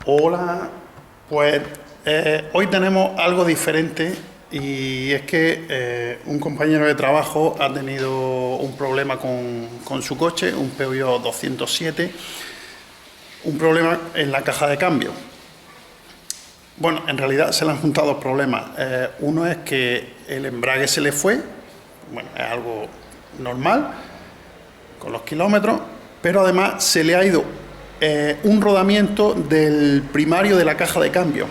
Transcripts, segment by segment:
Hola, pues hoy tenemos algo diferente y es que un compañero de trabajo ha tenido un problema con su coche, un Peugeot 207, un problema en la caja de cambio. Bueno, en realidad se le han juntado dos problemas. Uno es que el embrague se le fue, bueno, es algo normal con los kilómetros, pero además se le ha ido un rodamiento del primario de la caja de cambio,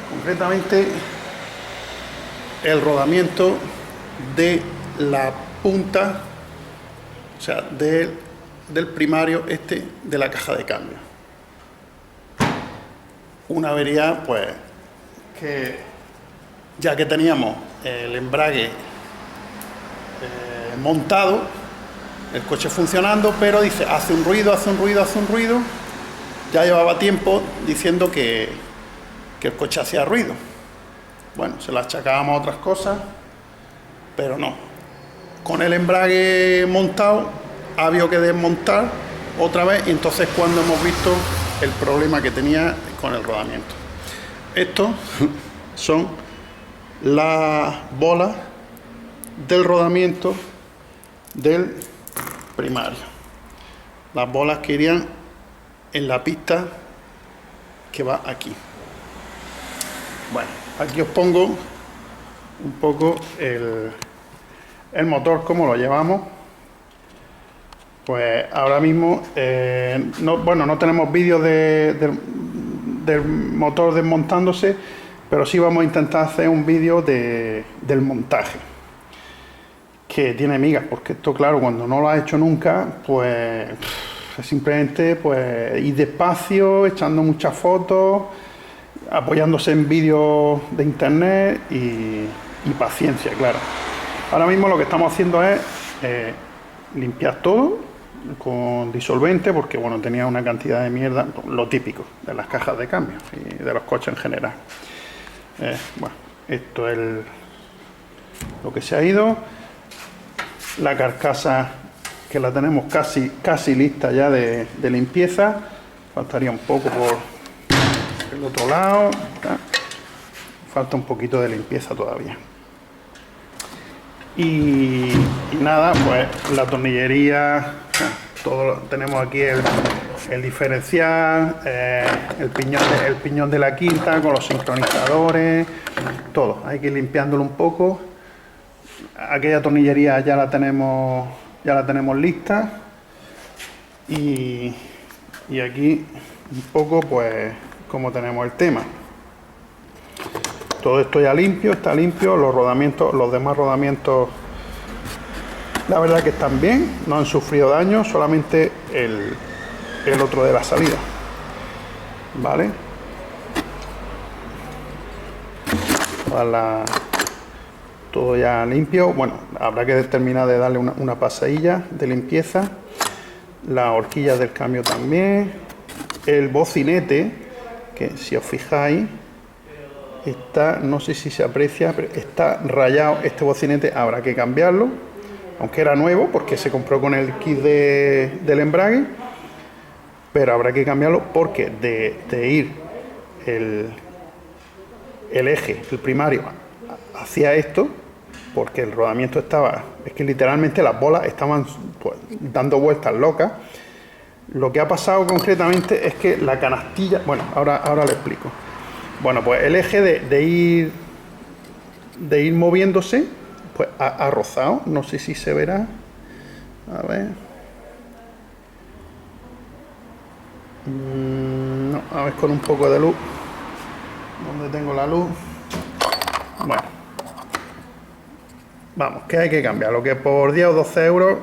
concretamente el rodamiento de la punta, o sea, del primario de la caja de cambio. Una avería, pues, que ya que teníamos el embrague montado, el coche funcionando, pero dice, hace un ruido. Ya llevaba tiempo diciendo que el coche hacía ruido. Bueno, se lo achacábamos a otras cosas, pero no. Con el embrague montado, ha habido que desmontar otra vez, y entonces cuando hemos visto el problema que tenía con el rodamiento. Estos son las bolas del rodamiento del primario, las bolas que irían en la pista que va aquí. Bueno, aquí os pongo un poco el motor, cómo lo llevamos. Pues ahora mismo no tenemos vídeos del motor desmontándose, pero sí vamos a intentar hacer un vídeo del montaje, que tiene migas, porque esto, claro, cuando no lo has hecho nunca, pues simplemente pues ir despacio, echando muchas fotos, apoyándose en vídeos de internet y paciencia, claro. Ahora mismo lo que estamos haciendo es limpiar todo con disolvente, porque bueno, tenía una cantidad de mierda, lo típico de las cajas de cambio y de los coches en general. Bueno, esto es lo que se ha ido. La carcasa, que la tenemos casi lista ya de limpieza, faltaría un poco por el otro lado, falta un poquito de limpieza todavía. Y nada, pues la tornillería, todo tenemos aquí el diferencial, el piñón de la quinta con los sincronizadores, todo, hay que ir limpiándolo un poco. Aquella tornillería ya la tenemos lista, y aquí un poco pues como tenemos el tema. Todo esto ya está limpio, los demás rodamientos la verdad que están bien, no han sufrido daño, solamente el otro de la salida, ¿vale? Todo ya limpio. Bueno, habrá que terminar de darle una pasadilla de limpieza. Las horquillas del cambio también. El bocinete, que si os fijáis, está, no sé si se aprecia, pero está rayado. Este bocinete habrá que cambiarlo, aunque era nuevo porque se compró con el kit del embrague, pero habrá que cambiarlo porque de ir el eje, el primario, hacia esto, porque el rodamiento es que literalmente las bolas estaban pues dando vueltas locas. Lo que ha pasado concretamente es que la canastilla, bueno, ahora lo explico. Bueno, pues el eje de ir moviéndose, pues ha rozado, no sé si se verá, a ver, no, a ver con un poco de luz, ¿dónde tengo la luz? Bueno, vamos, que hay que cambiar, lo que por 10 o 12 euros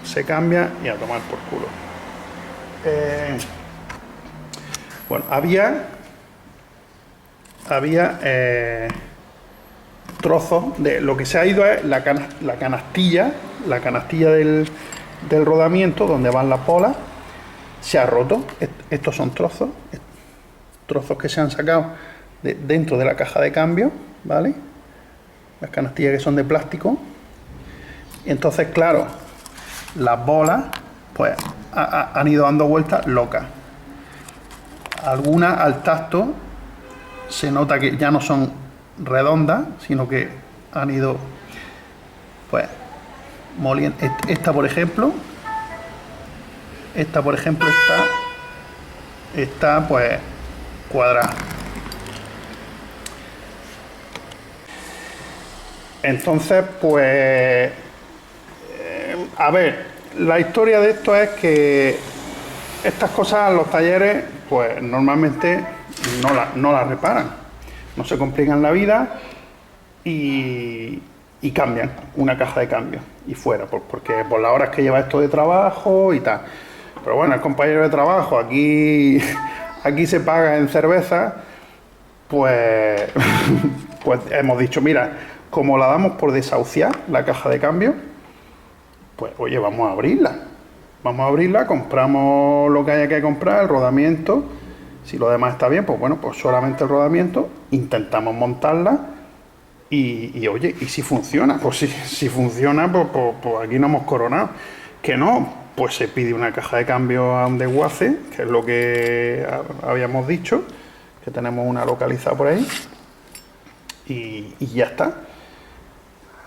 se cambia y a tomar por culo. Bueno, había trozos de lo que se ha ido, es la canastilla del rodamiento donde van las bolas, se ha roto. Estos son trozos que se han sacado dentro de la caja de cambio, ¿vale? Las canastillas que son de plástico. Y entonces, claro, las bolas pues han ido dando vueltas locas. algunas al tacto se nota que ya no son redondas, sino que han ido pues moliendo. Esta por ejemplo está pues cuadrada. Entonces pues a ver, la historia de esto es que estas cosas los talleres pues normalmente no las reparan, no se complican la vida y cambian una caja de cambio y fuera, porque por las horas que lleva esto de trabajo y tal. Pero bueno, el compañero de trabajo aquí se paga en cerveza, pues pues hemos dicho, mira, como la damos por desahuciar la caja de cambio, pues oye, vamos a abrirla, compramos lo que haya que comprar, el rodamiento, si lo demás está bien, pues bueno, pues solamente el rodamiento, intentamos montarla y oye, y si funciona, pues si funciona, pues aquí no hemos coronado. Que no, pues se pide una caja de cambio a un desguace, que es lo que habíamos dicho, que tenemos una localizada por ahí, y ya está.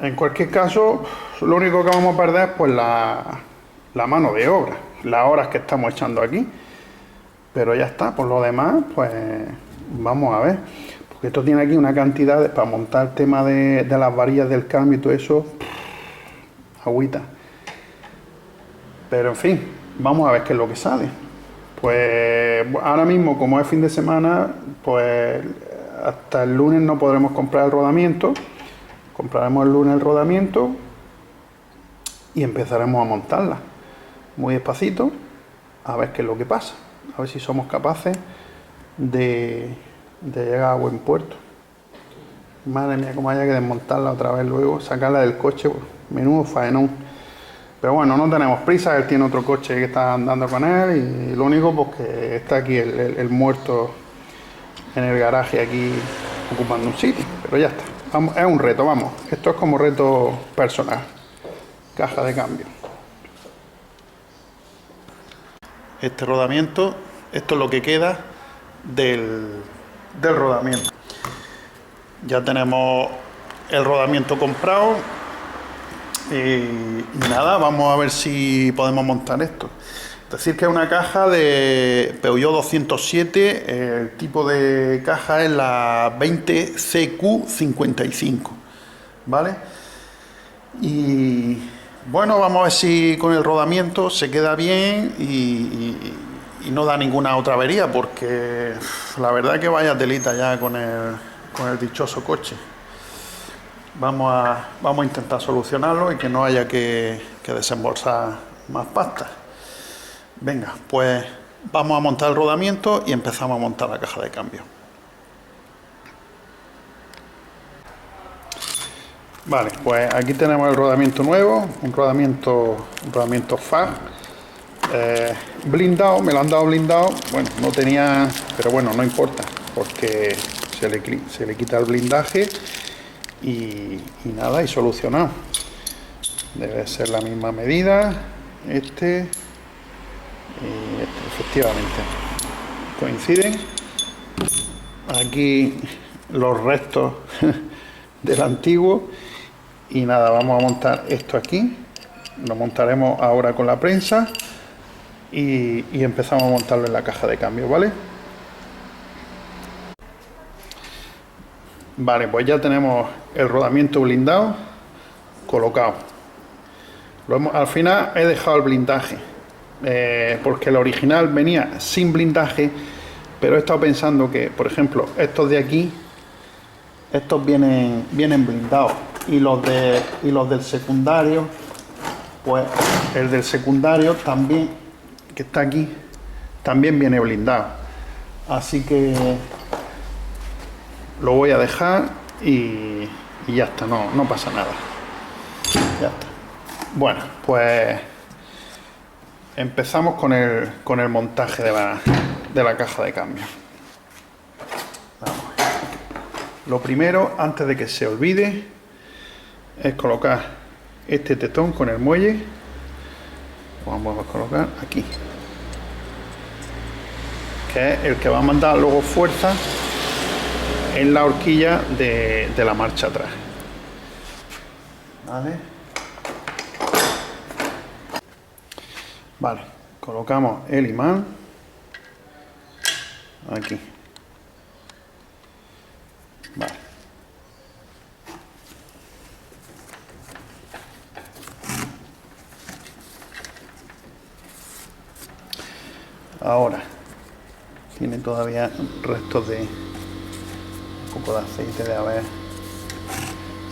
En cualquier caso, lo único que vamos a perder es pues la mano de obra, las horas que estamos echando aquí. Pero ya está, por lo demás, pues vamos a ver. Porque esto tiene aquí una cantidad para montar el tema de las varillas del cambio y todo eso, agüita. Pero en fin, vamos a ver qué es lo que sale. Pues ahora mismo, como es fin de semana, pues hasta el lunes no podremos comprar el rodamiento. Compraremos el lunes el rodamiento y empezaremos a montarla muy despacito, a ver qué es lo que pasa, a ver si somos capaces de llegar a buen puerto. Madre mía, como haya que desmontarla otra vez luego, sacarla del coche, menudo faenón. Pero bueno, no tenemos prisa, él tiene otro coche que está andando con él y lo único pues que está aquí el muerto en el garaje aquí ocupando un sitio, pero ya está. Vamos, es un reto, vamos, esto es como reto personal. Caja de cambio. Este rodamiento, esto es lo que queda del rodamiento. Ya tenemos el rodamiento comprado y nada, vamos a ver si podemos montar esto. Es decir, que es una caja de Peugeot 207, el tipo de caja es la 20CQ55, ¿vale? Y bueno, vamos a ver si con el rodamiento se queda bien y no da ninguna otra avería, porque la verdad que vaya telita ya con el dichoso coche. Vamos a intentar solucionarlo y que no haya que desembolsar más pasta. Venga, pues vamos a montar el rodamiento y empezamos a montar la caja de cambio. Vale, pues aquí tenemos el rodamiento nuevo, un rodamiento FAG, blindado, me lo han dado blindado. Bueno, no tenía, pero bueno, no importa, porque se le quita el blindaje y nada, y solucionado. Debe ser la misma medida, este y este, efectivamente coinciden. Aquí los restos del antiguo. Y nada, vamos a montar esto aquí, lo montaremos ahora con la prensa y empezamos a montarlo en la caja de cambio, ¿vale? Vale, pues ya tenemos el rodamiento blindado colocado. Al final he dejado el blindaje, porque el original venía sin blindaje, pero he estado pensando que, por ejemplo, estos de aquí, estos vienen blindados. Y los del secundario, pues el del secundario también, que está aquí, también viene blindado. Así que lo voy a dejar y ya está, no pasa nada. Ya está. Bueno, pues empezamos con el montaje de la caja de cambio. Vamos. Lo primero, antes de que se olvide, es colocar este tetón con el muelle. Vamos a colocar aquí, que es el que va a mandar luego fuerza en la horquilla de la marcha atrás. Vale, colocamos el imán aquí. Vale. Ahora tiene todavía restos de un poco de aceite de abeja.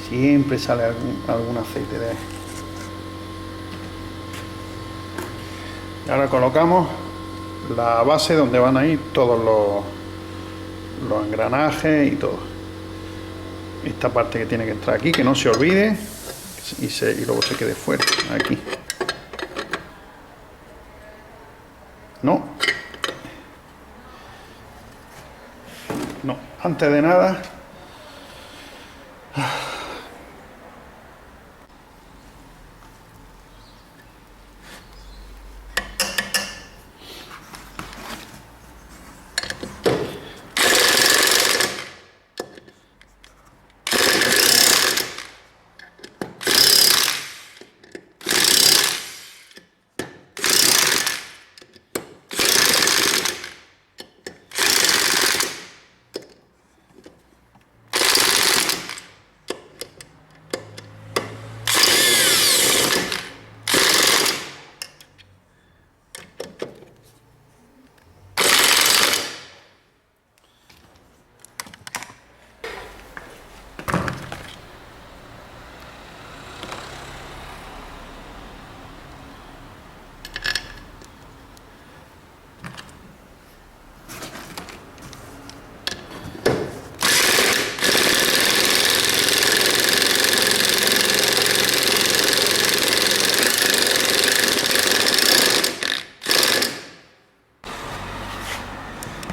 Siempre sale algún aceite de abeja. Y ahora colocamos la base donde van a ir todos los engranajes y todo. Esta parte que tiene que entrar aquí, que no se olvide y luego se quede fuera, aquí. No, antes de nada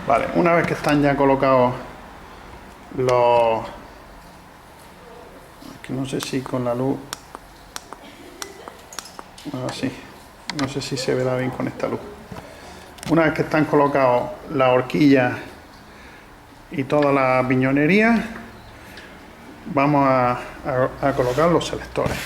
vale, una vez que están ya colocados los... que no sé si con la luz... así, no sé si se verá bien con esta luz. Una vez que están colocados la horquilla y toda la piñonería, vamos a colocar los selectores.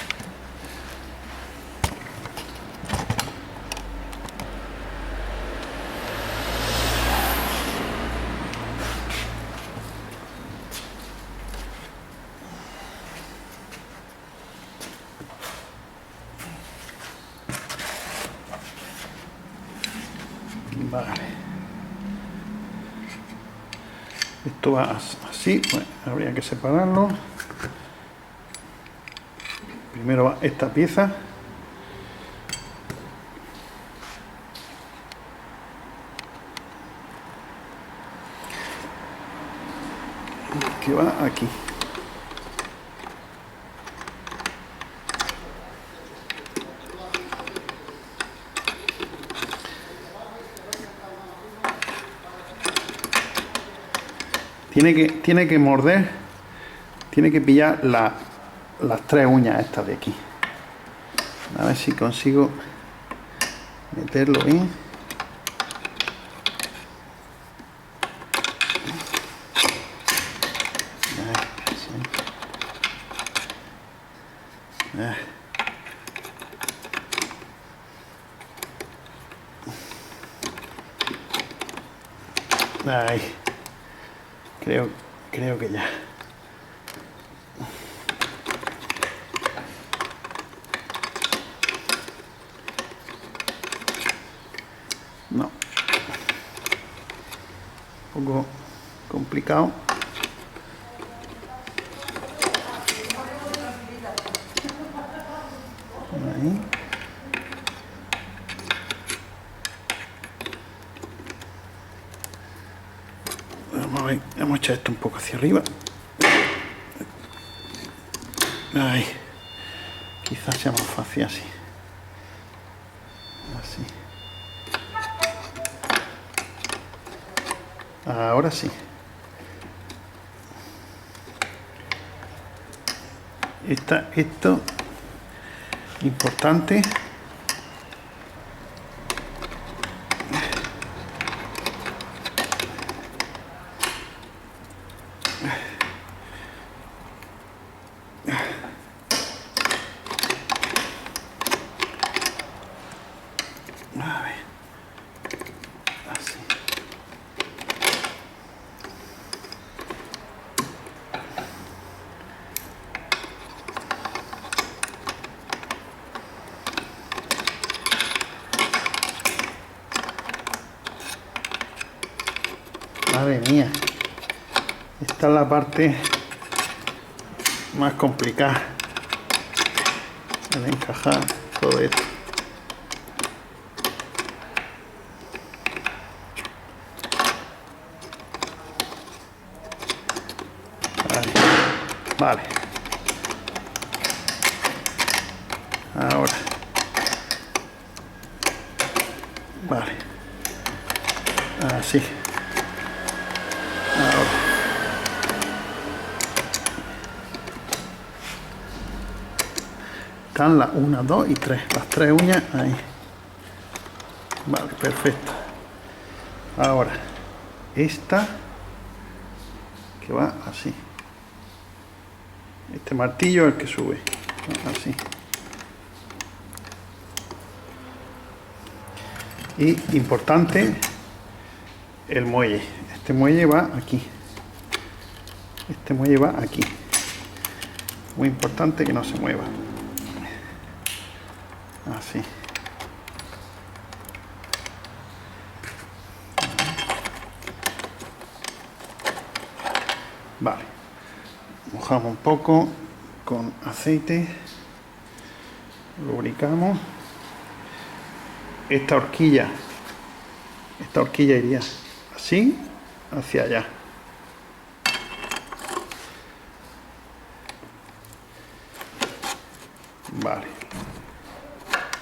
Vale. Esto va así, bueno, habría que separarlo. Primero va esta pieza. Que va aquí. Tiene que morder, tiene que pillar las tres uñas estas de aquí. A ver si consigo meterlo bien. Ahí. Creo que ya. No. Un poco complicado. Ahí. Vamos a ver, vamos a echar esto un poco hacia arriba. Ahí. Quizás sea más fácil así. Así. Ahora sí. Esto importante. Madre mía. Esta es la parte más complicada. El encajar todo esto. Vale. Ahora. Vale. Así. Ahora. Están las 1, 2 y 3. Las 3 uñas ahí. Vale, perfecto. Ahora. Esta. Que va así. Este martillo es el que sube. Así. Y importante, el muelle. Este muelle va aquí. Este muelle va aquí. Muy importante que no se mueva. Así. Vale. Mojamos un poco con aceite. Lubricamos. Esta horquilla iría así hacia allá. Vale,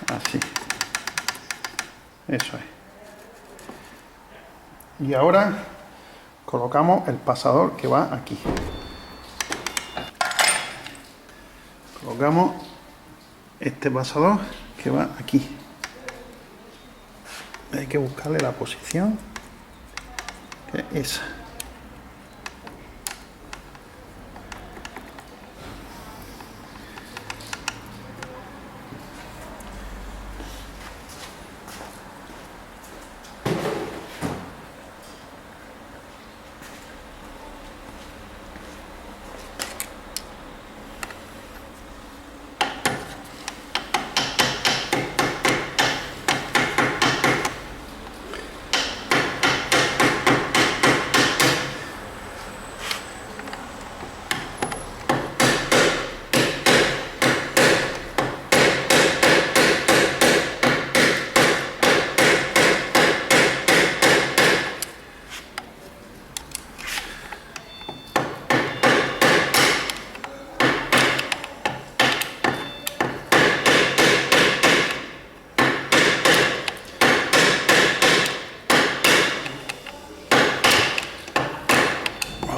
así, eso es. Y ahora colocamos el pasador que va aquí. Colocamos este pasador que va aquí. Hay que buscarle la posición, que es esa.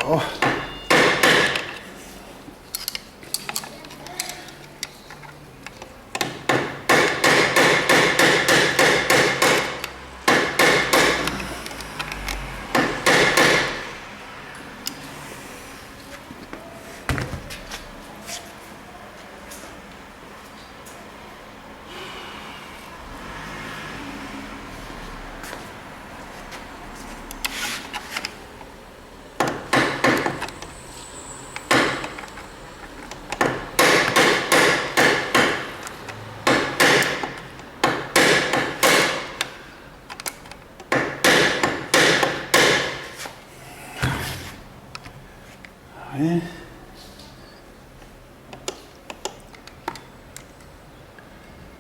Oh.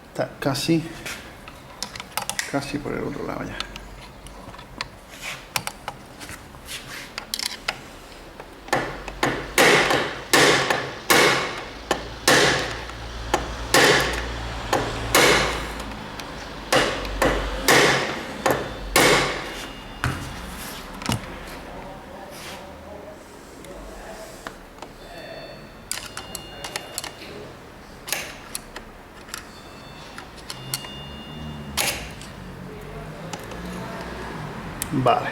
Está casi por el otro lado ya. Vale.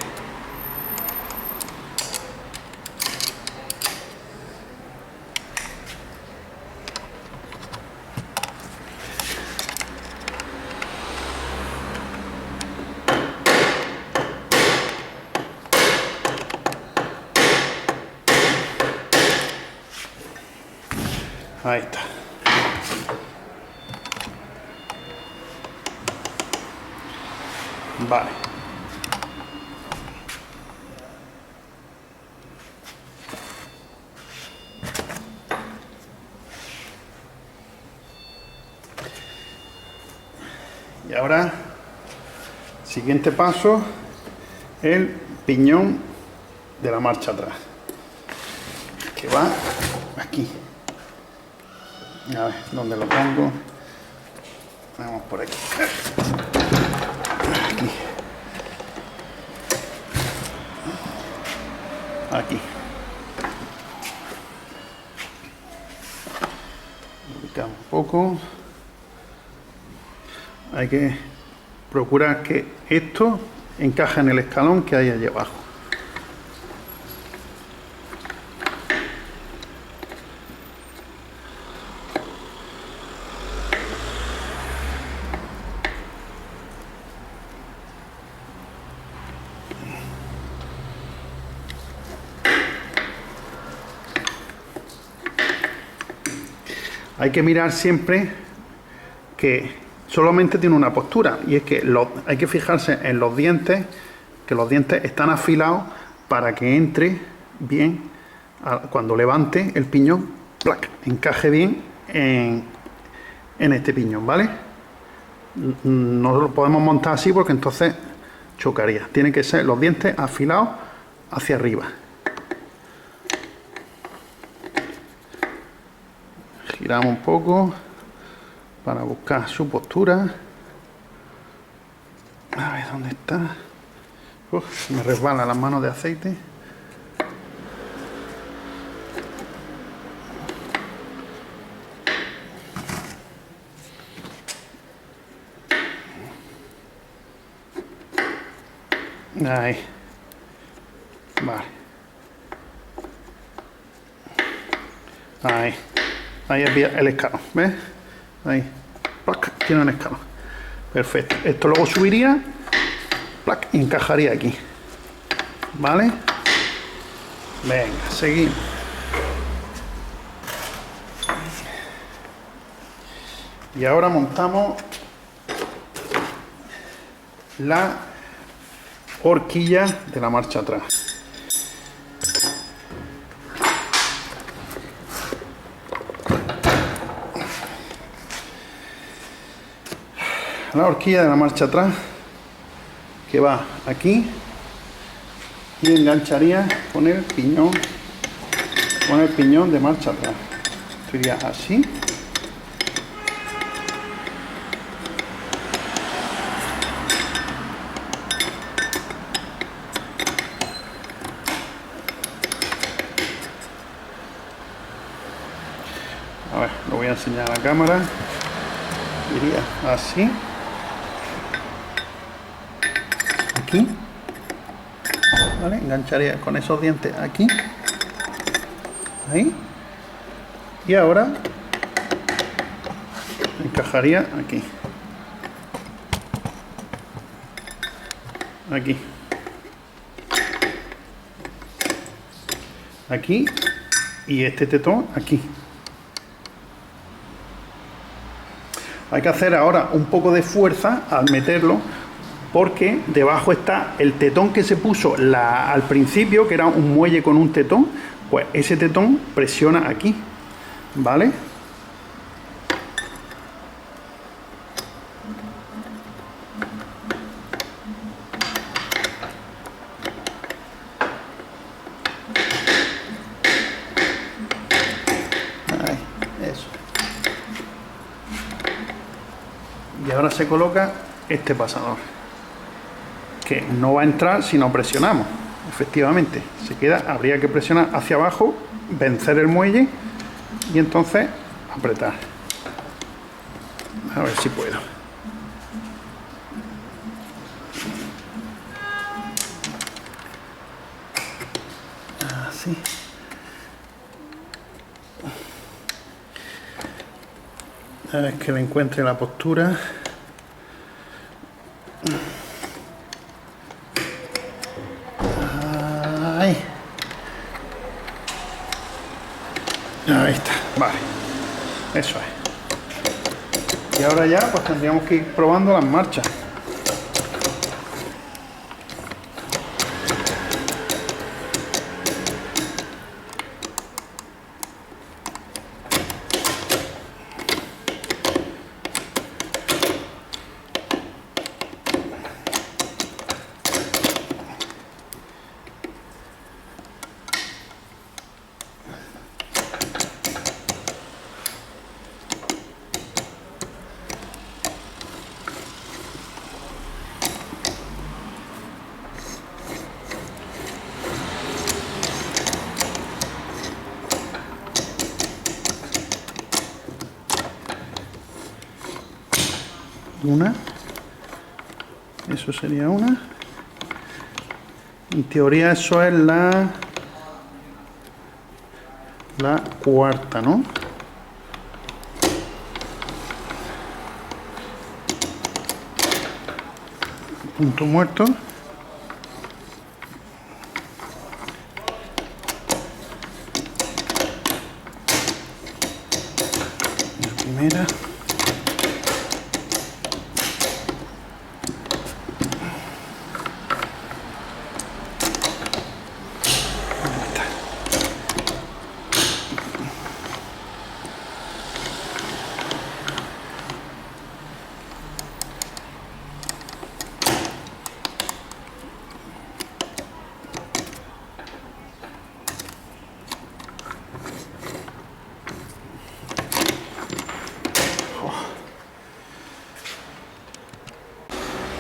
Ahí está. Vale. Y ahora, siguiente paso, el piñón de la marcha atrás, que va aquí. A ver, ¿dónde lo pongo? Vamos por aquí. Aquí. Aquí. Ubicamos un poco. Hay que procurar que esto encaje en el escalón que hay allí abajo. Hay que mirar siempre que solamente tiene una postura, y es que hay que fijarse en los dientes, que los dientes están afilados para que entre bien, cuando levante el piñón, ¡plac!, encaje bien en este piñón, ¿vale? No lo podemos montar así porque entonces chocaría. Tienen que ser los dientes afilados hacia arriba. Giramos un poco para buscar su postura. A ver dónde está. Uf, me resbala las manos de aceite. Ahí. Vale. Ahí. Ahí había el escalón, ¿ves? Ahí. ¡Plac! Tiene un escalón. Perfecto. Esto luego subiría, ¡plac!, y encajaría aquí. ¿Vale? Venga, seguimos. Y ahora montamos la horquilla de la marcha atrás. La horquilla de la marcha atrás, que va aquí y engancharía con el piñón de marcha atrás. Sería así. A ver, lo voy a enseñar a la cámara. Iría así. Aquí, ¿vale? Engancharía con esos dientes aquí, ahí, y ahora encajaría aquí, aquí, aquí, y este tetón aquí. Hay que hacer ahora un poco de fuerza al meterlo, porque debajo está el tetón que se puso al principio, que era un muelle con un tetón. Pues ese tetón presiona aquí, ¿vale? Ahí, eso. Y ahora se coloca este pasador, que no va a entrar si no presionamos. Efectivamente, se queda, habría que presionar hacia abajo, vencer el muelle y entonces apretar. A ver si puedo. Así. A ver que le encuentre la postura. Ahí está, vale, eso es. Y ahora ya pues tendríamos que ir probando las marchas. Una. Eso sería una. En teoría eso es la cuarta, ¿no? Punto muerto. La primera.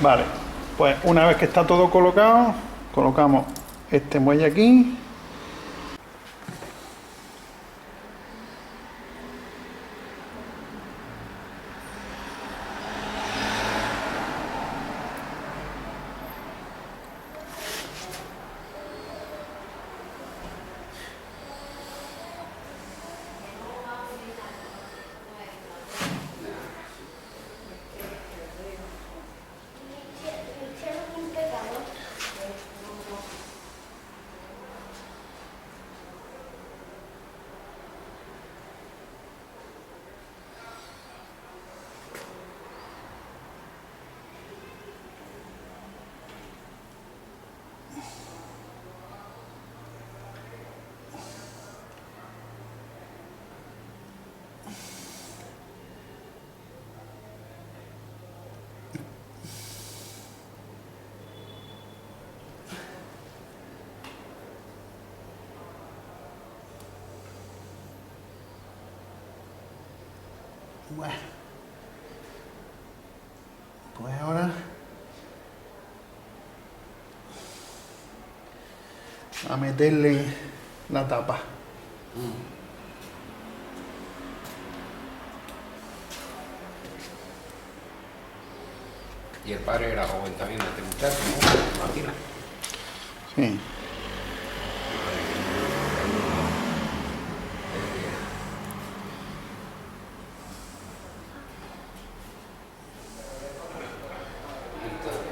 Vale, pues una vez que está todo colocado, colocamos este muelle aquí. Bueno, pues ahora a meterle la tapa. Y el padre era joven también de este muchacho, ¿no? Imagina. Sí.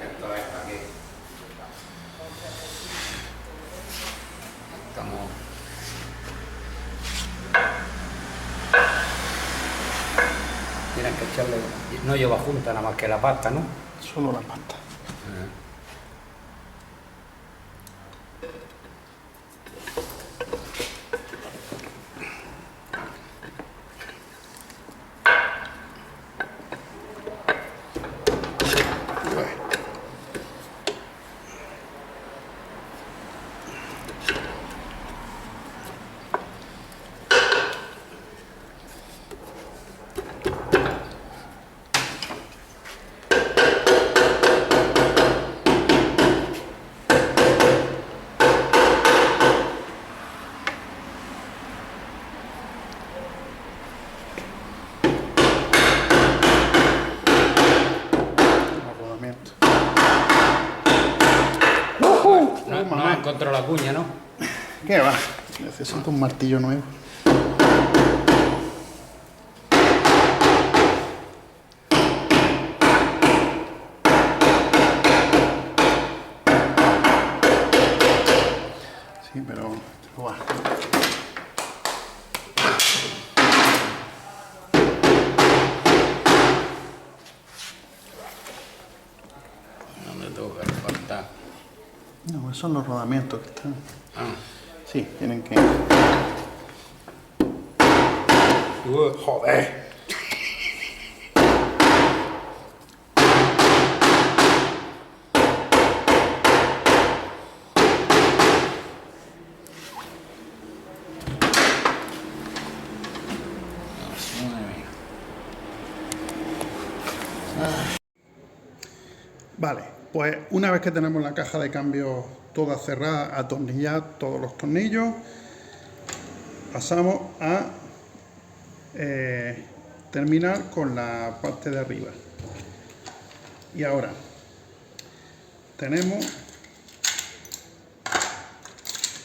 Esto es para qué. Estamos... Tienen que echarle... No lleva junta nada más que la pasta, ¿no? Solo la pasta. Rodamiento. No encontró la cuña, ¿no? ¿Qué va? Necesito un martillo nuevo. Sí, pero va. No me toca faltar. No, esos son los rodamientos que están. Ah. Sí, tienen que. Joder. Vale, pues una vez que tenemos la caja de cambio toda cerrada, atornillada, todos los tornillos, pasamos a terminar con la parte de arriba. Y ahora tenemos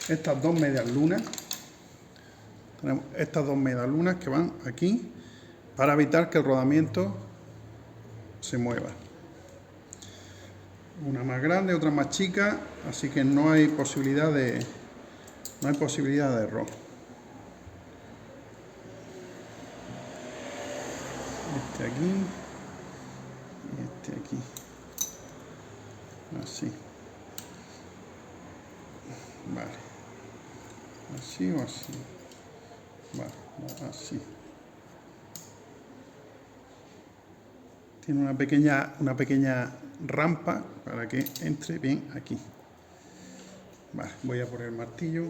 estas dos medias lunas. Tenemos estas dos medias lunas que van aquí para evitar que el rodamiento se mueva. Una más grande, otra más chica, así que no hay posibilidad de error. Este aquí y este aquí. Así. Vale. Así o así. Vale, así. Tiene una pequeña rampa para que entre bien aquí. Vale, voy a poner el martillo.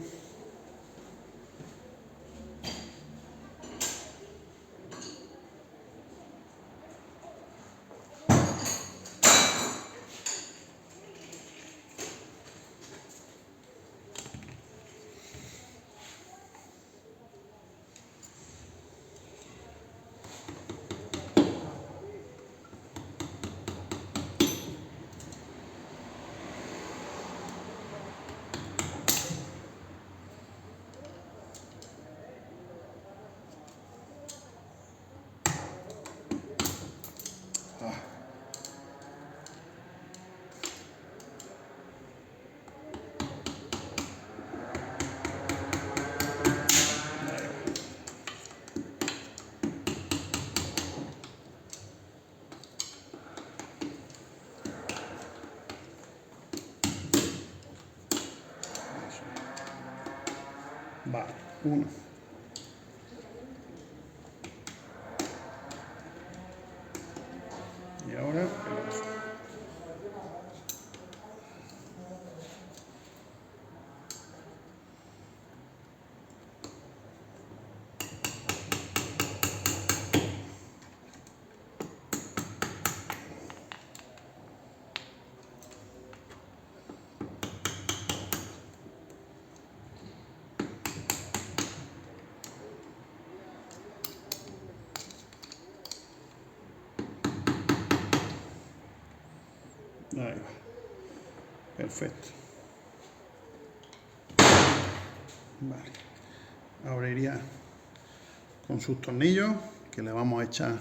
Vale, uno. Y ahora el otro. Ahí va. Perfecto. Vale. Ahora iría con sus tornillos, que le vamos a echar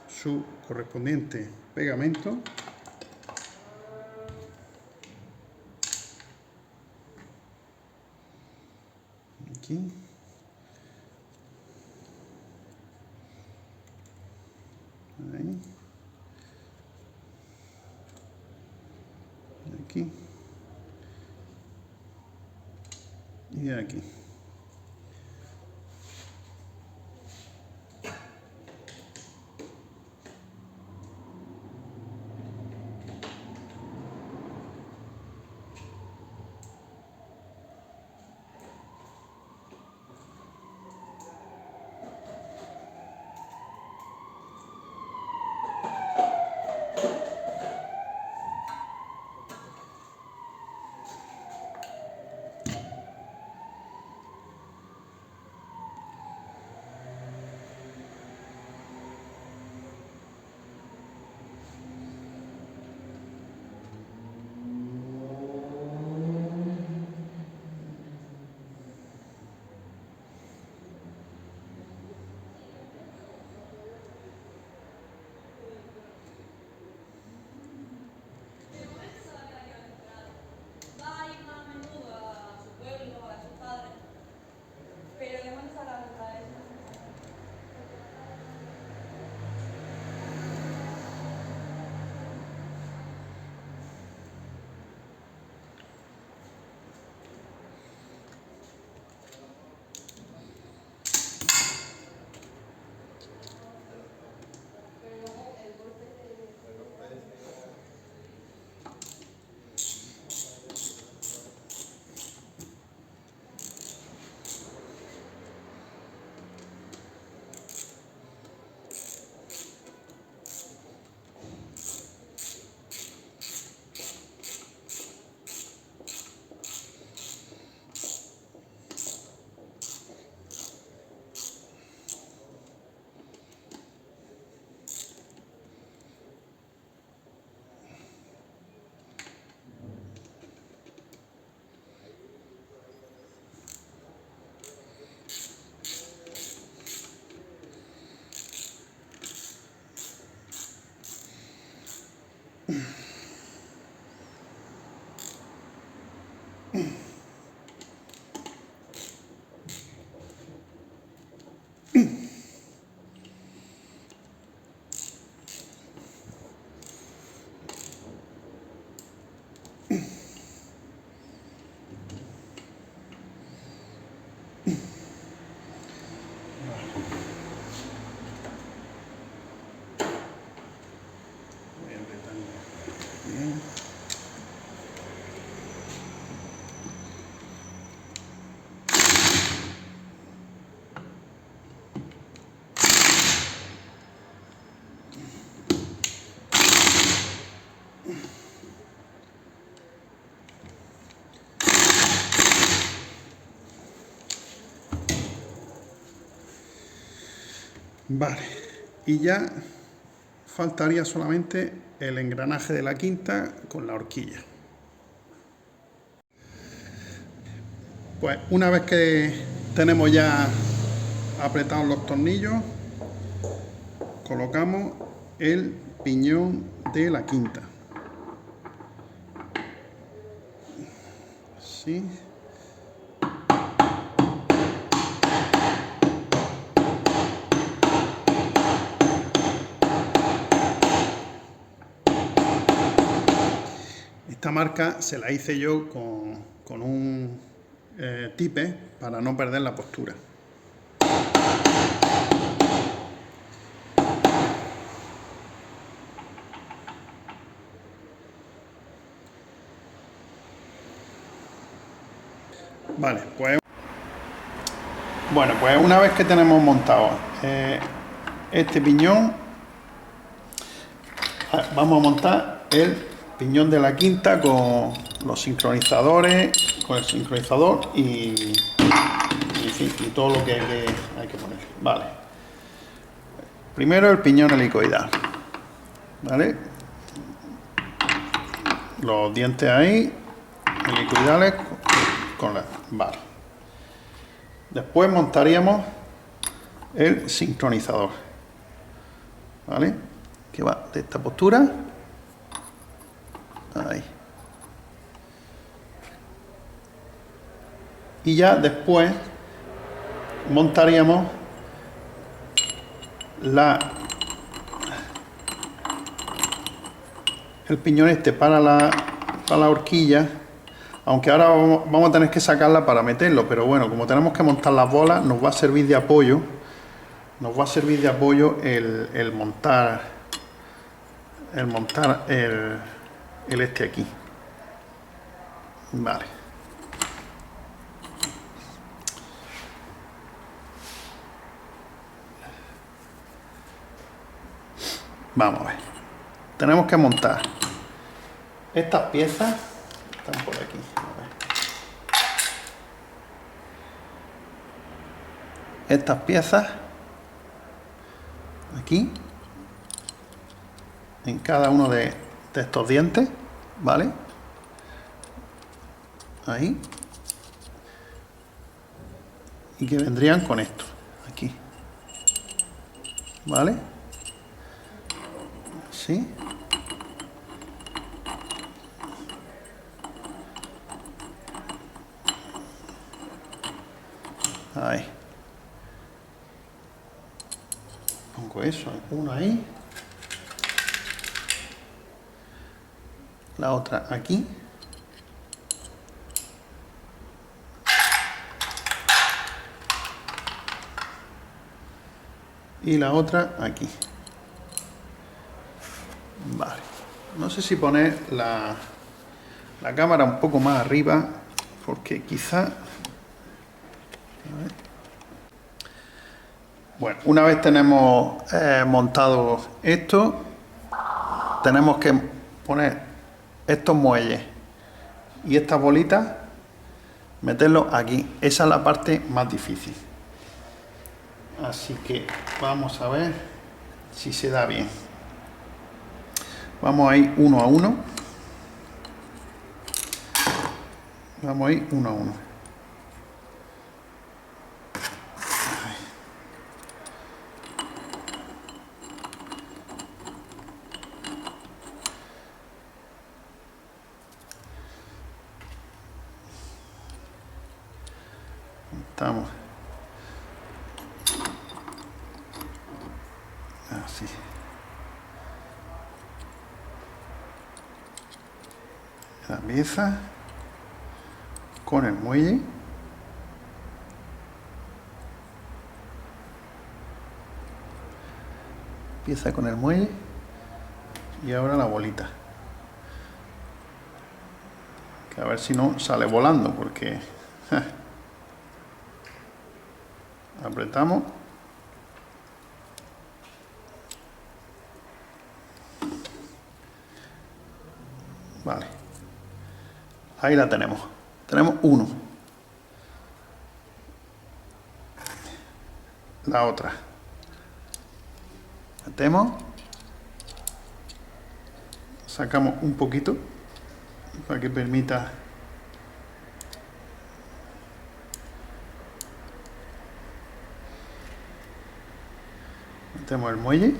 su correspondiente pegamento. Aquí. Ahí. Aquí. Y aquí. Vale, y ya faltaría solamente el engranaje de la quinta con la horquilla. Pues una vez que tenemos ya apretados los tornillos, colocamos el piñón de la quinta. ¿Sí? Esta marca se la hice yo con un tipe para no perder la postura. Vale, pues bueno, pues una vez que tenemos montado este piñón, vamos a montar el piñón de la quinta con los sincronizadores, con el sincronizador y todo lo que hay que poner. Vale. Primero el piñón helicoidal. ¿Vale? Los dientes ahí, helicoidales con la. Vale. Después montaríamos el sincronizador. ¿Vale? Que va de esta postura. Ahí. Y ya después montaríamos el piñón este para la horquilla, aunque ahora vamos a tener que sacarla para meterlo, pero bueno, como tenemos que montar las bolas, nos va a servir de apoyo, el montar el este aquí. Vale. Vamos a ver. Tenemos que montar estas piezas. Están por aquí. A ver. Estas piezas aquí en cada uno de estos dientes, ¿vale? Ahí. Y que vendrían con esto, aquí. ¿Vale? ¿Sí? Ahí. Pongo eso, uno ahí. La otra aquí. Y la otra aquí. Vale. No sé si poner la cámara un poco más arriba, porque quizá. Bueno, una vez tenemos montado esto, tenemos que poner estos muelles y estas bolitas, meterlos aquí. Esa es la parte más difícil. Así que vamos a ver si se da bien. Vamos a ir uno a uno. Vamos a ir uno a uno. Estamos así. La pieza con el muelle. Pieza con el muelle. Y ahora la bolita. Que a ver si no sale volando, porque apretamos. Vale. Ahí la tenemos. Tenemos uno. La otra. Metemos. Sacamos un poquito para que permita metemos el muelle,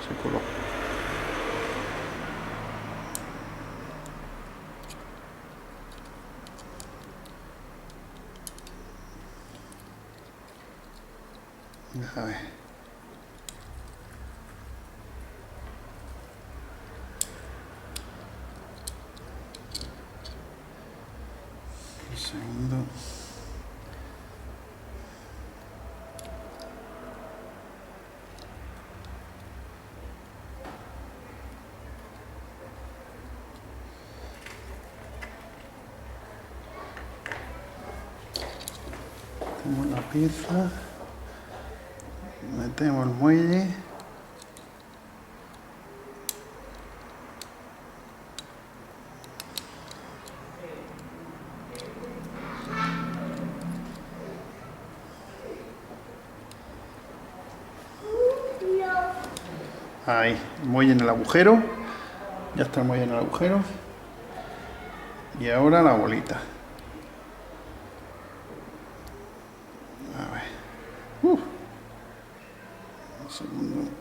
se coloca. A ver. Un segundo. Metemos la pieza. Metemos el muelle. Ahí, el muelle en el agujero. Ya está el muelle en el agujero. Y ahora la bolita. A ver. Un segundo.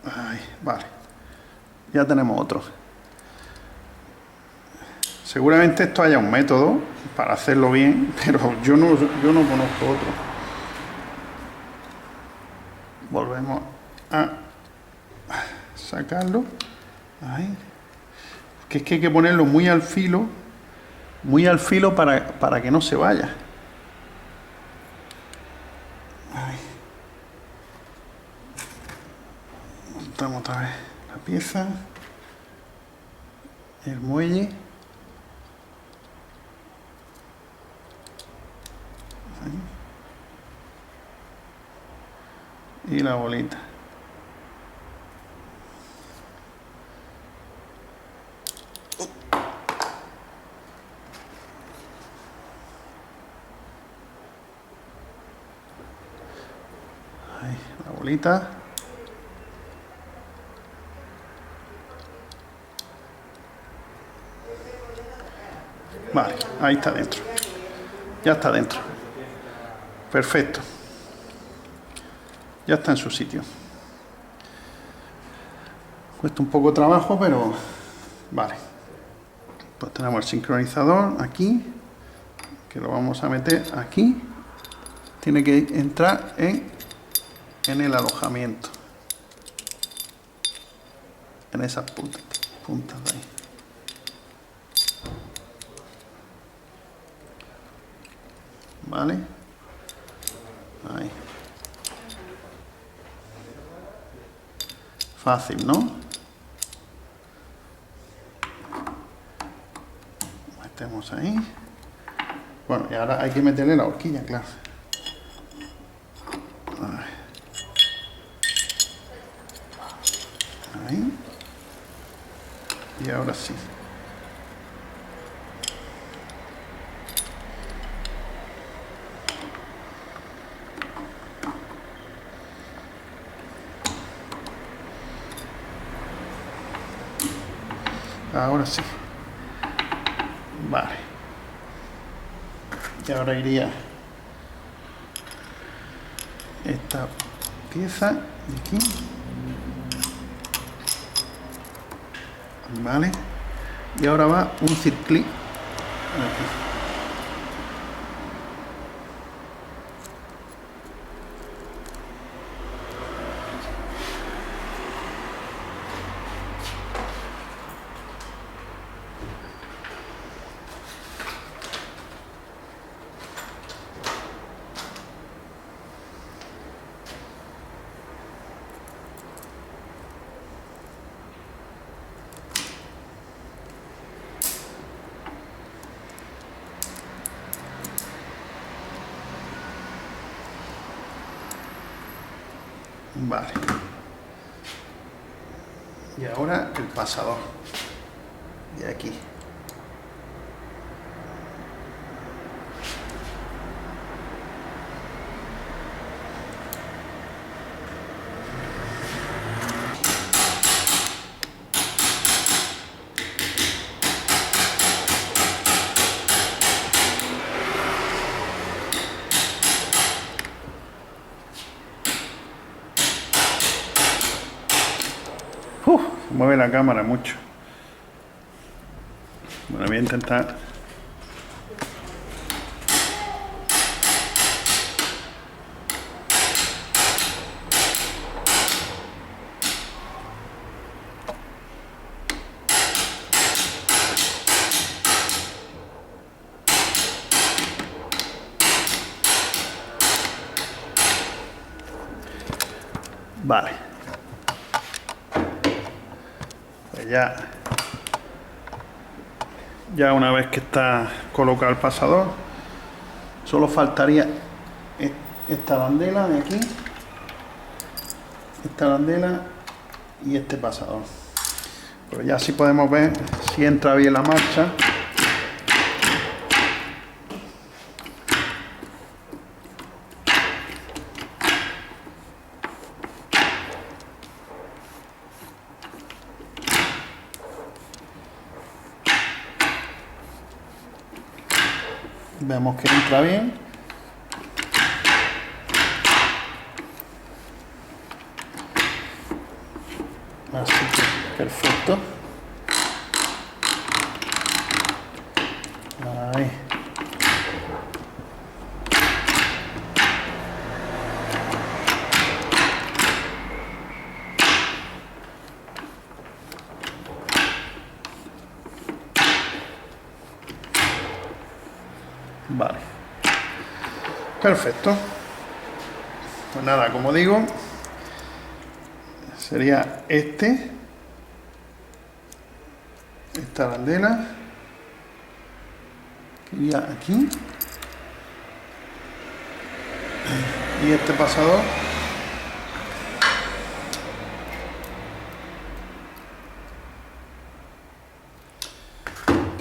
Ay, vale, ya tenemos otro. Seguramente esto haya un método para hacerlo bien, pero yo no conozco otro. Volvemos a sacarlo. Ahí. Que es que hay que ponerlo muy al filo para que no se vaya. Montamos otra vez la pieza, el muelle. Ahí. Y la bolita. Ahí, la bolita. Vale, ahí está dentro. Ya está dentro. Perfecto. Ya está en su sitio. Cuesta un poco de trabajo, pero vale. Pues tenemos el sincronizador aquí, que lo vamos a meter aquí. Tiene que entrar en el alojamiento. En esas puntas de ahí. Vale. Ahí. Fácil, ¿no? Metemos ahí. Bueno, y ahora hay que meterle la horquilla, claro. Ahí. Y ahora sí. Ahora sí. Vale. Y ahora iría esta pieza de aquí. Vale. Y ahora va un circlín aquí. Vale. Y ahora el pasador. De aquí. Se mueve la cámara mucho. Bueno, voy a intentar. Vale. Pues ya una vez que está colocado el pasador, solo faltaría esta arandela de aquí, esta arandela y este pasador. Pero ya sí podemos ver si entra bien la marcha. Vemos que entra bien. Así que perfecto. Ahí. Vale. Perfecto. Pues nada, como digo, sería esta arandela que iría aquí y este pasador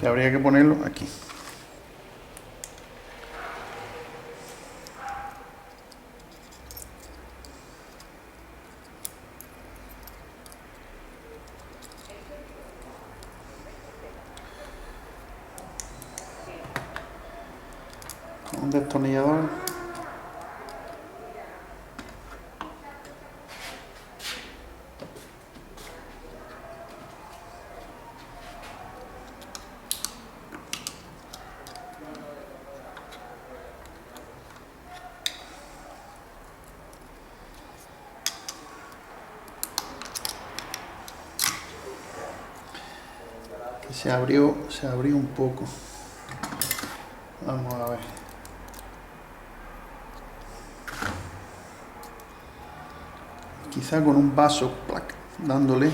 que habría que ponerlo aquí. Con un destornillador. Se abrió un poco. Vamos a ver. Quizá con un vaso, ¡plac!, dándole.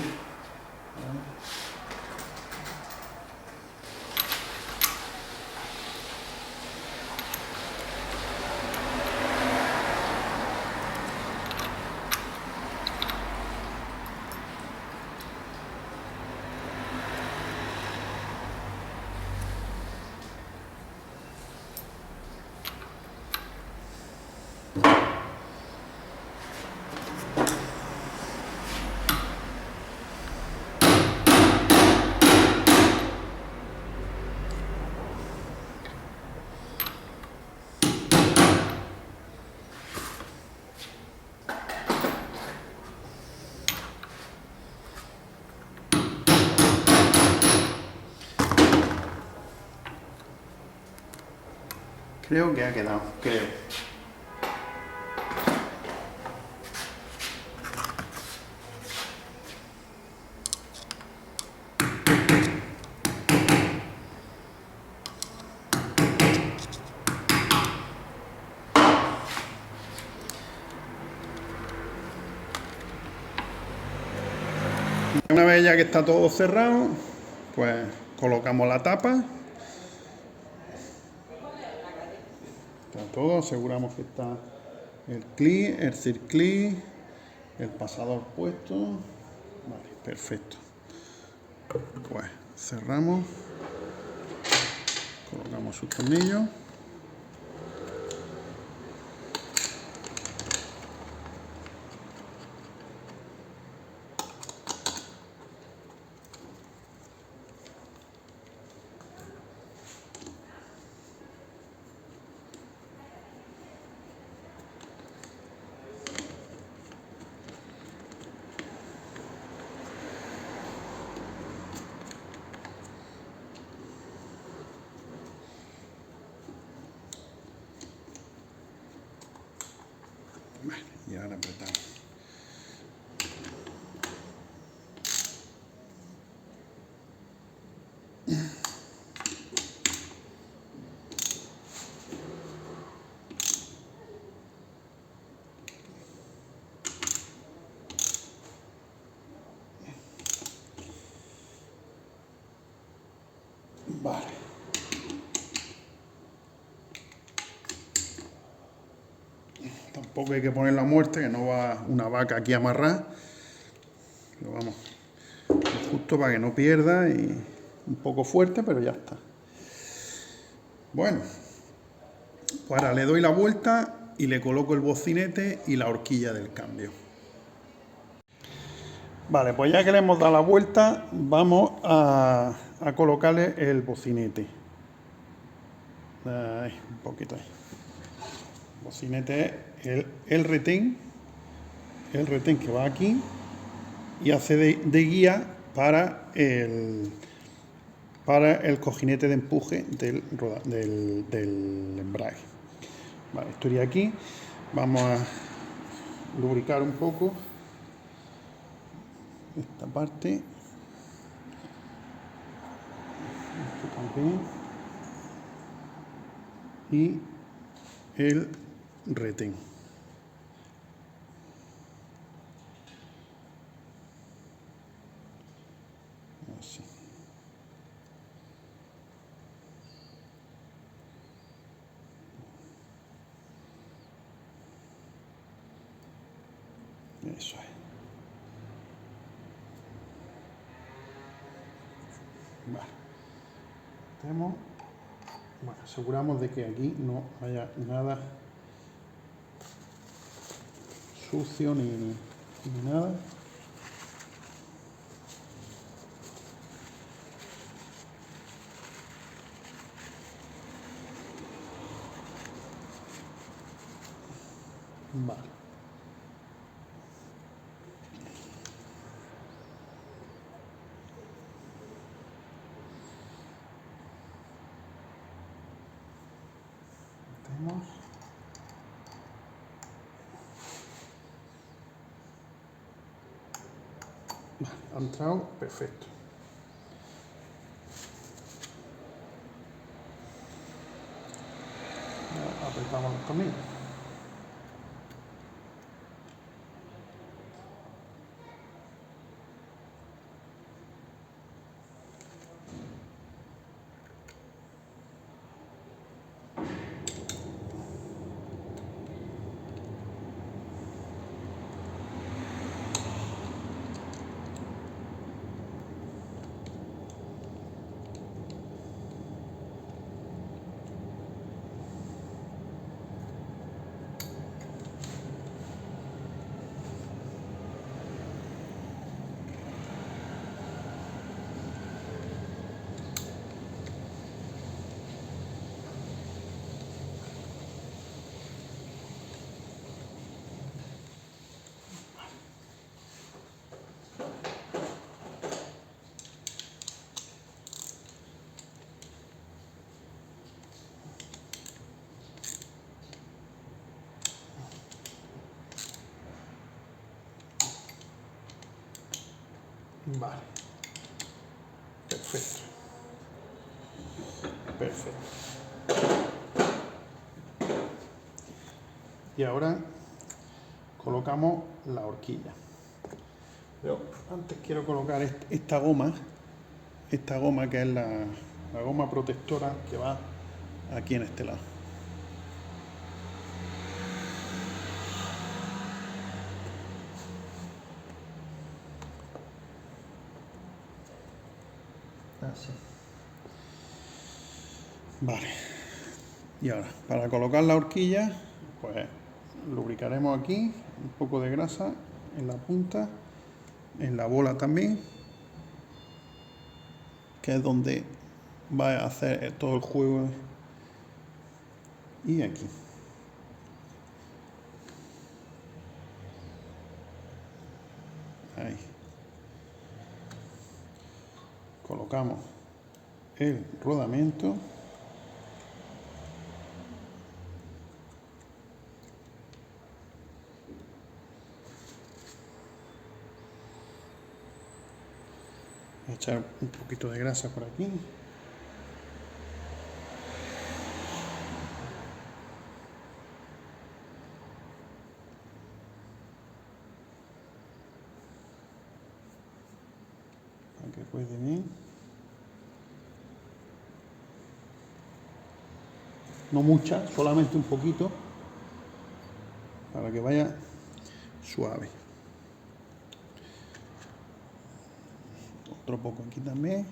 Creo que ha quedado, creo. Una vez ya que está todo cerrado, pues colocamos la tapa. Está todo, aseguramos que está el clip, el circlip, el pasador puesto. Vale, perfecto. Pues cerramos, colocamos sus tornillos. Vale, y ahora apretamos. Vale. Tampoco hay que poner la muerte, que no va una vaca aquí amarrada. Pero vamos, justo para que no pierda y un poco fuerte, pero ya está. Bueno, pues ahora le doy la vuelta y le coloco el bocinete y la horquilla del cambio. Vale, pues ya que le hemos dado la vuelta, vamos a colocarle el bocinete. Ahí, un poquito ahí. El bocinete es el retén que va aquí y hace de guía para el cojinete de empuje del embrague. Vale, estoy aquí. Vamos a lubricar un poco esta parte. Esto también. Y el retén. Así. Eso es. Vale. Bueno, aseguramos de que aquí no haya nada sucio ni nada. Vale. Vale, ha entrado perfecto. Ahora apretamos los tornillos. Vale. Perfecto. Perfecto. Y ahora colocamos la horquilla. Pero antes quiero colocar esta goma que es la goma protectora que va aquí en este lado. casi. Vale. Y ahora, para colocar la horquilla, pues lubricaremos aquí, un poco de grasa en la punta, en la bola también, que es donde va a hacer todo el juego, y aquí. Ahí. Colocamos el rodamiento. Voy a echar un poquito de grasa por aquí. Para que quede bien. No mucha, solamente un poquito, para que vaya suave. Otro poco aquí también.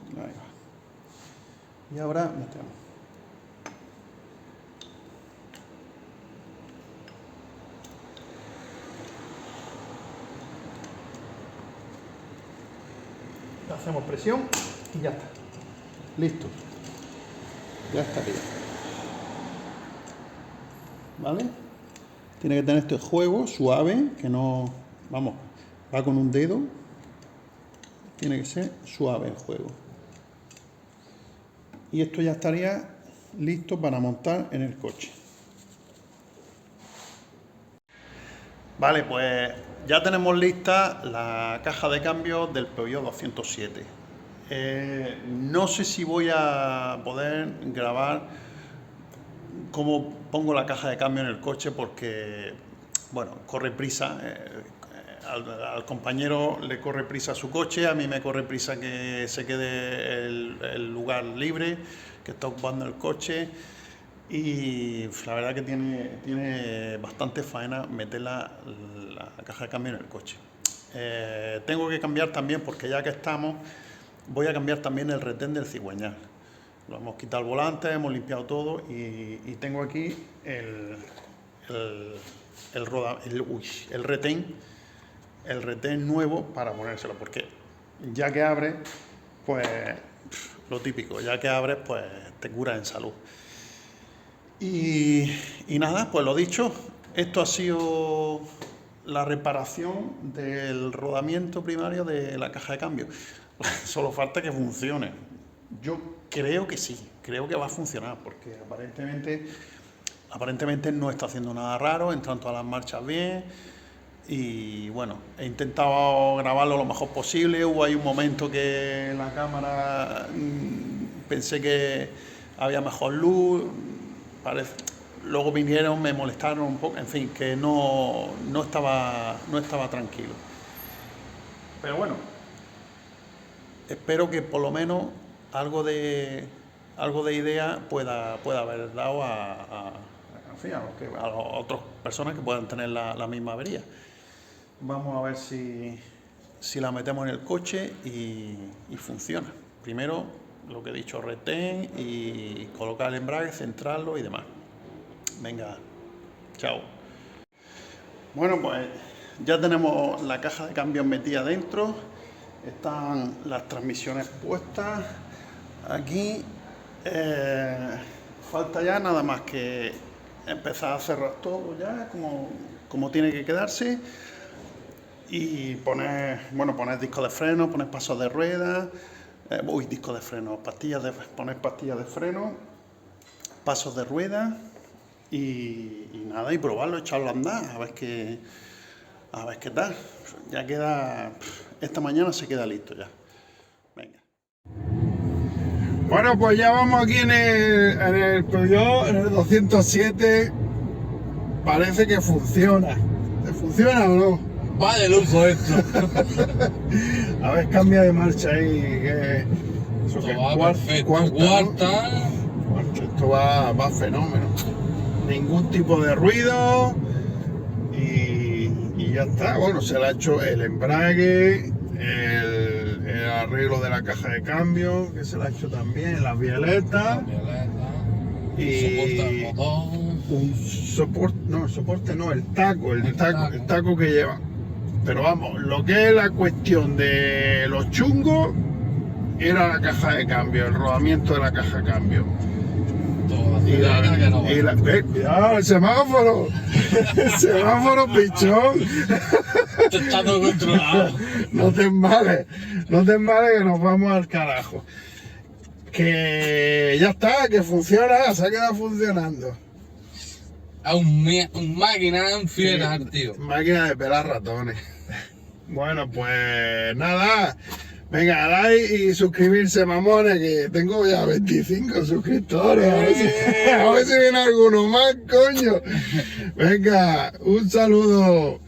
Ahí va. Y ahora metemos. Hacemos presión y ya está. Listo. Ya estaría. ¿Vale? Tiene que tener este juego suave, que no, vamos, va con un dedo. Tiene que ser suave el juego. Y esto ya estaría listo para montar en el coche. Vale, pues ya tenemos lista la caja de cambios del Peugeot 207. No sé si voy a poder grabar cómo pongo la caja de cambio en el coche porque, bueno, corre prisa. Al compañero le corre prisa su coche, a mí me corre prisa que se quede el lugar libre, que está ocupando el coche. Y la verdad que tiene bastante faena meter la caja de cambio en el coche. Tengo que cambiar también, porque ya que estamos, voy a cambiar también el retén del cigüeñal. Lo hemos quitado el volante, hemos limpiado todo y tengo aquí el retén nuevo para ponérselo, porque ya que abres, pues lo típico, ya que abres, pues te curas en salud. Y nada, pues lo dicho, esto ha sido la reparación del rodamiento primario de la caja de cambio. Solo falta que funcione. Yo creo que sí, creo que va a funcionar, porque aparentemente no está haciendo nada raro, entran todas las marchas bien. Y bueno, he intentado grabarlo lo mejor posible. Hubo ahí un momento que la cámara pensé que había mejor luz. Luego vinieron, me molestaron un poco, en fin, que no estaba tranquilo. Pero bueno, espero que por lo menos algo de idea pueda haber dado a las otras personas que puedan tener la misma avería. Vamos a ver si la metemos en el coche y funciona. Primero, lo que he dicho, retén y colocar el embrague, centrarlo y demás. Venga, chao. Bueno, pues ya tenemos la caja de cambios metida dentro. Están las transmisiones puestas aquí. Falta ya nada más que empezar a cerrar todo ya como tiene que quedarse. Y poner discos de freno, poner pasos de rueda, discos de freno, poner pastillas de freno, pasos de rueda y nada, y probarlo, echarlo a andar, a ver qué tal. Ya queda, esta mañana se queda listo ya. Venga. Bueno, pues ya vamos aquí en el Peugeot, en el 207. Parece que funciona. ¿Funciona o no? Va de lujo esto. A ver, cambia de marcha ahí. Esto va perfecto. Cuarta. Esto va fenómeno. Ningún tipo de ruido. Y ya está. Bueno, se le ha hecho el embrague, el arreglo de la caja de cambio, que se la ha hecho también, las violetas. Y un soporte, no, el soporte no, el taco que lleva. Pero vamos, lo que es la cuestión de los chungos era la caja de cambio, el rodamiento de la caja de cambio. Cuidado, el semáforo, el semáforo pichón. Está todo controlado. No te embales que nos vamos al carajo. Que ya está, que funciona, se ha quedado funcionando. Es un máquina, un fiera, tío. Máquina de pelar ratones. Bueno, pues nada. Venga, like y suscribirse, mamones, que tengo ya 25 suscriptores. A ver si viene alguno más, coño. Venga, un saludo.